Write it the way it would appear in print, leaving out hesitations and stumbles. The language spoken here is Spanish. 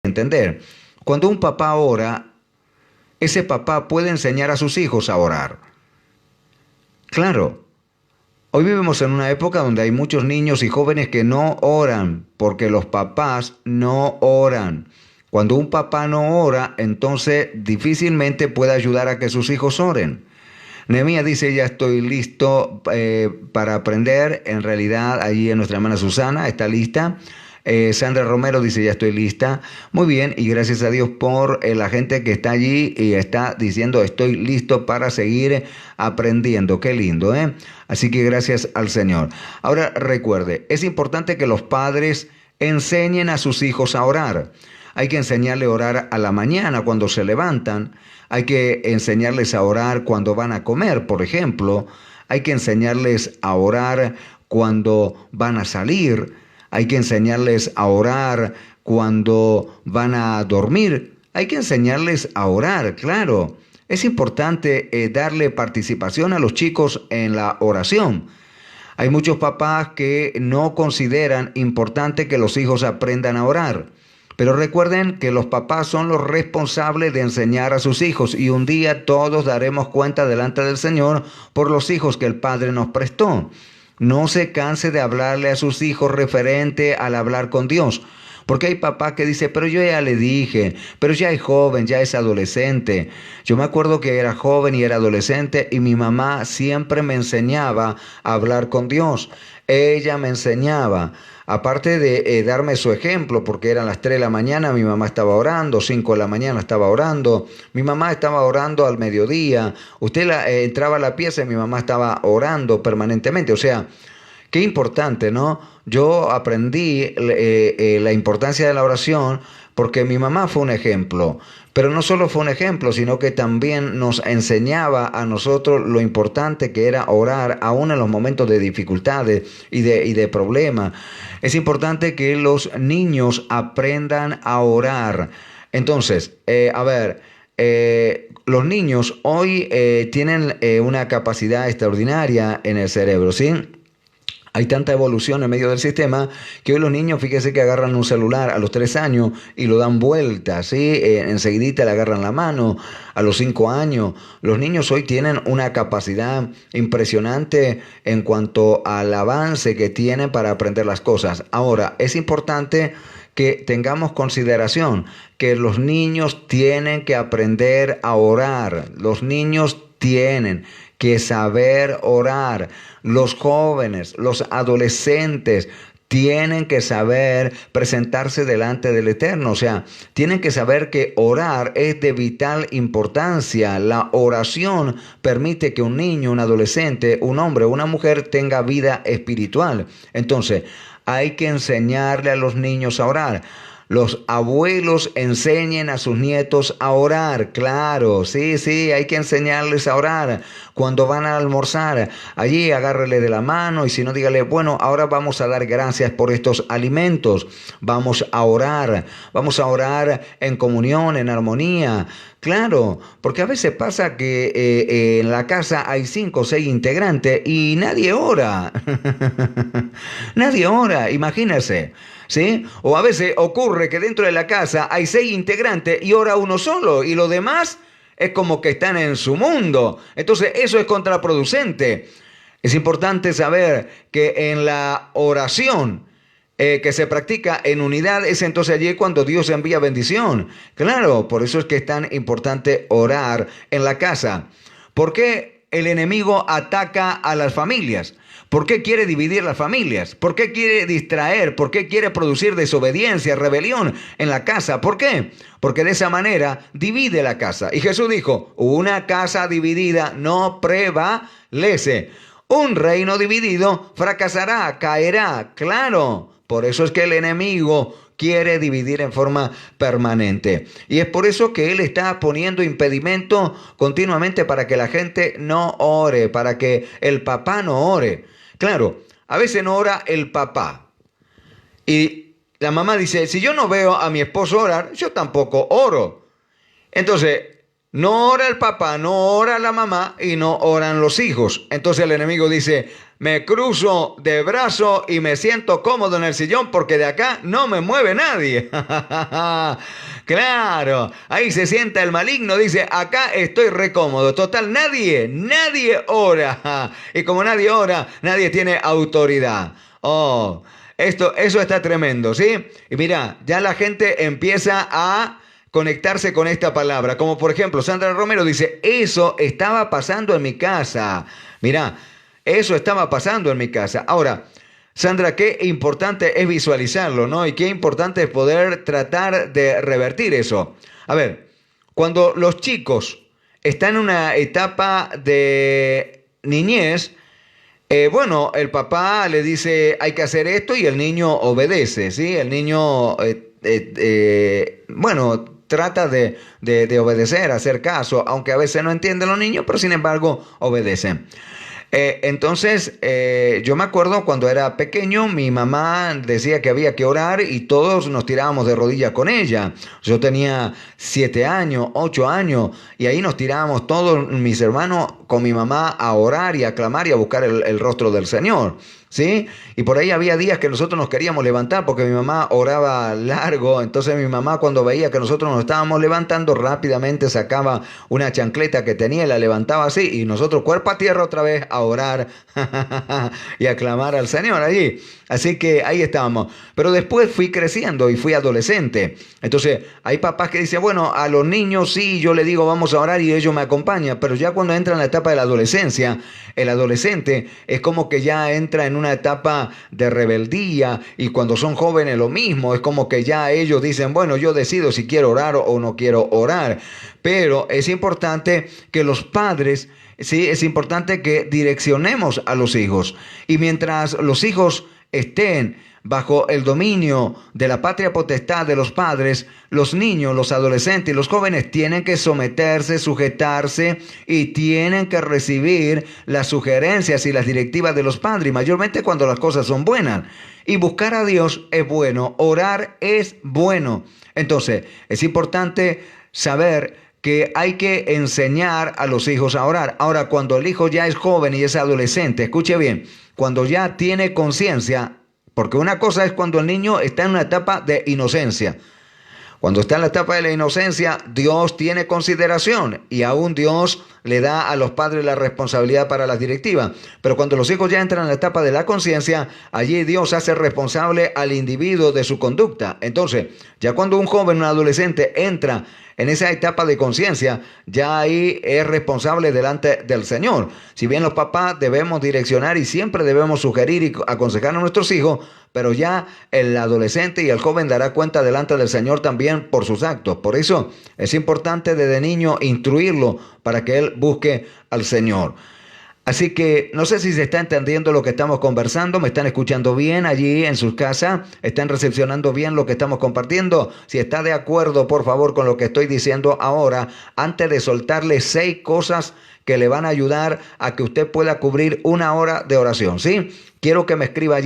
entender. Cuando un papá ora, ese papá puede enseñar a sus hijos a orar. Claro, hoy vivimos en una época donde hay muchos niños y jóvenes que no oran porque los papás no oran. Cuando un papá no ora, entonces difícilmente puede ayudar a que sus hijos oren. Nehemías dice, ya estoy listo para aprender. En realidad, allí nuestra hermana Susana está lista. Sandra Romero dice, ya estoy lista. Muy bien, y gracias a Dios por la gente que está allí y está diciendo, estoy listo para seguir aprendiendo. Qué lindo, ¿eh? Así que gracias al Señor. Ahora recuerde, es importante que los padres enseñen a sus hijos a orar. Hay que enseñarle a orar a la mañana cuando se levantan. Hay que enseñarles a orar cuando van a comer, por ejemplo. Hay que enseñarles a orar cuando van a salir. Hay que enseñarles a orar cuando van a dormir. Hay que enseñarles a orar, claro. Es importante darle participación a los chicos en la oración. Hay muchos papás que no consideran importante que los hijos aprendan a orar. Pero recuerden que los papás son los responsables de enseñar a sus hijos y un día todos daremos cuenta delante del Señor por los hijos que el Padre nos prestó. No se canse de hablarle a sus hijos referente al hablar con Dios. Porque hay papás que dicen, pero yo ya le dije, pero ya es joven, ya es adolescente. Yo me acuerdo que era joven y era adolescente y mi mamá siempre me enseñaba a hablar con Dios. Ella me enseñaba, aparte de darme su ejemplo, porque eran las 3 de la mañana, mi mamá estaba orando, 5 de la mañana estaba orando, mi mamá estaba orando al mediodía, entraba a la pieza y mi mamá estaba orando permanentemente, o sea, qué importante, ¿no? Yo aprendí la importancia de la oración porque mi mamá fue un ejemplo. Pero no solo fue un ejemplo, sino que también nos enseñaba a nosotros lo importante que era orar, aún en los momentos de dificultades y de problemas. Es importante que los niños aprendan a orar. Entonces, los niños hoy tienen una capacidad extraordinaria en el cerebro, ¿sí? Hay tanta evolución en medio del sistema que hoy los niños, fíjese que agarran un celular a los 3 años y lo dan vuelta, ¿sí? Enseguidita le agarran la mano a los 5 años. Los niños hoy tienen una capacidad impresionante en cuanto al avance que tienen para aprender las cosas. Ahora, es importante que tengamos consideración que los niños tienen que aprender a orar. Los niños tienen que saber orar. Los jóvenes, los adolescentes tienen que saber presentarse delante del Eterno. O sea, tienen que saber que orar es de vital importancia. La oración permite que un niño, un adolescente, un hombre o una mujer tenga vida espiritual. Entonces, hay que enseñarle a los niños a orar. Los abuelos enseñen a sus nietos a orar, claro, sí, hay que enseñarles a orar. Cuando van a almorzar, allí agárrele de la mano y si no, dígale, bueno, ahora vamos a dar gracias por estos alimentos. Vamos a orar en comunión, en armonía. Claro, porque a veces pasa que en la casa hay 5 o 6 integrantes y nadie ora. Nadie ora, imagínense. ¿Sí? O a veces ocurre que dentro de la casa hay 6 integrantes y ora uno solo y los demás es como que están en su mundo. Entonces eso es contraproducente. Es importante saber que en la oración que se practica en unidad es entonces allí cuando Dios envía bendición. Claro, por eso es que es tan importante orar en la casa. ¿Por qué el enemigo ataca a las familias? ¿Por qué quiere dividir las familias? ¿Por qué quiere distraer? ¿Por qué quiere producir desobediencia, rebelión en la casa? ¿Por qué? Porque de esa manera divide la casa. Y Jesús dijo, una casa dividida no prevalece. Un reino dividido fracasará, caerá. Claro, por eso es que el enemigo quiere dividir en forma permanente. Y es por eso que él está poniendo impedimento continuamente para que la gente no ore, para que el papá no ore. Claro, a veces no ora el papá. Y la mamá dice, si yo no veo a mi esposo orar, yo tampoco oro. Entonces, no ora el papá, no ora la mamá y no oran los hijos. Entonces el enemigo dice, me cruzo de brazo y me siento cómodo en el sillón porque de acá no me mueve nadie. Claro, ahí se sienta el maligno, dice, acá estoy recómodo. Total, nadie ora. Y como nadie ora, nadie tiene autoridad. Oh, eso está tremendo, ¿sí? Y mira, ya la gente empieza a conectarse con esta palabra. Como por ejemplo, Sandra Romero dice, eso estaba pasando en mi casa. Mira, eso estaba pasando en mi casa. Ahora, Sandra, qué importante es visualizarlo, ¿no? Y qué importante es poder tratar de revertir eso. A ver, cuando los chicos están en una etapa de niñez, bueno, el papá le dice hay que hacer esto y el niño obedece, ¿sí? El niño, bueno, trata de obedecer, hacer caso, aunque a veces no entienden los niños, pero sin embargo obedecen. Entonces, yo me acuerdo cuando era pequeño, mi mamá decía que había que orar y todos nos tirábamos de rodillas con ella. Yo tenía 7 años, 8 años y ahí nos tirábamos todos mis hermanos con mi mamá a orar y a clamar y a buscar el rostro del Señor. ¿Sí? Y por ahí había días que nosotros nos queríamos levantar porque mi mamá oraba largo, entonces mi mamá cuando veía que nosotros nos estábamos levantando rápidamente sacaba una chancleta que tenía y la levantaba así y nosotros cuerpo a tierra otra vez a orar y a clamar al Señor allí. Así que ahí estábamos. Pero después fui creciendo y fui adolescente. Entonces hay papás que dicen, bueno, a los niños sí, yo le digo vamos a orar y ellos me acompañan, pero ya cuando entra en la etapa de la adolescencia, el adolescente es como que ya entra en una etapa de rebeldía y cuando son jóvenes lo mismo, es como que ya ellos dicen, bueno, yo decido si quiero orar o no quiero orar. Pero es importante que los padres, sí, es importante que direccionemos a los hijos. Y mientras los hijos estén bajo el dominio de la patria potestad de los padres, los niños, los adolescentes y los jóvenes tienen que someterse, sujetarse y tienen que recibir las sugerencias y las directivas de los padres, mayormente cuando las cosas son buenas. Y buscar a Dios es bueno, orar es bueno. Entonces, es importante saber que hay que enseñar a los hijos a orar. Ahora, cuando el hijo ya es joven y es adolescente, escuche bien, cuando ya tiene conciencia, porque una cosa es cuando el niño está en una etapa de inocencia. Cuando está en la etapa de la inocencia, Dios tiene consideración y aún Dios le da a los padres la responsabilidad para las directivas. Pero cuando los hijos ya entran en la etapa de la conciencia, allí Dios hace responsable al individuo de su conducta. Entonces, ya cuando un joven, un adolescente entra en esa etapa de conciencia, ya ahí es responsable delante del Señor. Si bien los papás debemos direccionar y siempre debemos sugerir y aconsejar a nuestros hijos, pero ya el adolescente y el joven dará cuenta delante del Señor también por sus actos. Por eso es importante desde niño instruirlo para que él busque al Señor. Así que no sé si se está entendiendo lo que estamos conversando, me están escuchando bien allí en sus casas, están recepcionando bien lo que estamos compartiendo. Si está de acuerdo, por favor, con lo que estoy diciendo ahora, antes de soltarle 6 cosas que le van a ayudar a que usted pueda cubrir una hora de oración, ¿sí? Quiero que me escriba allí.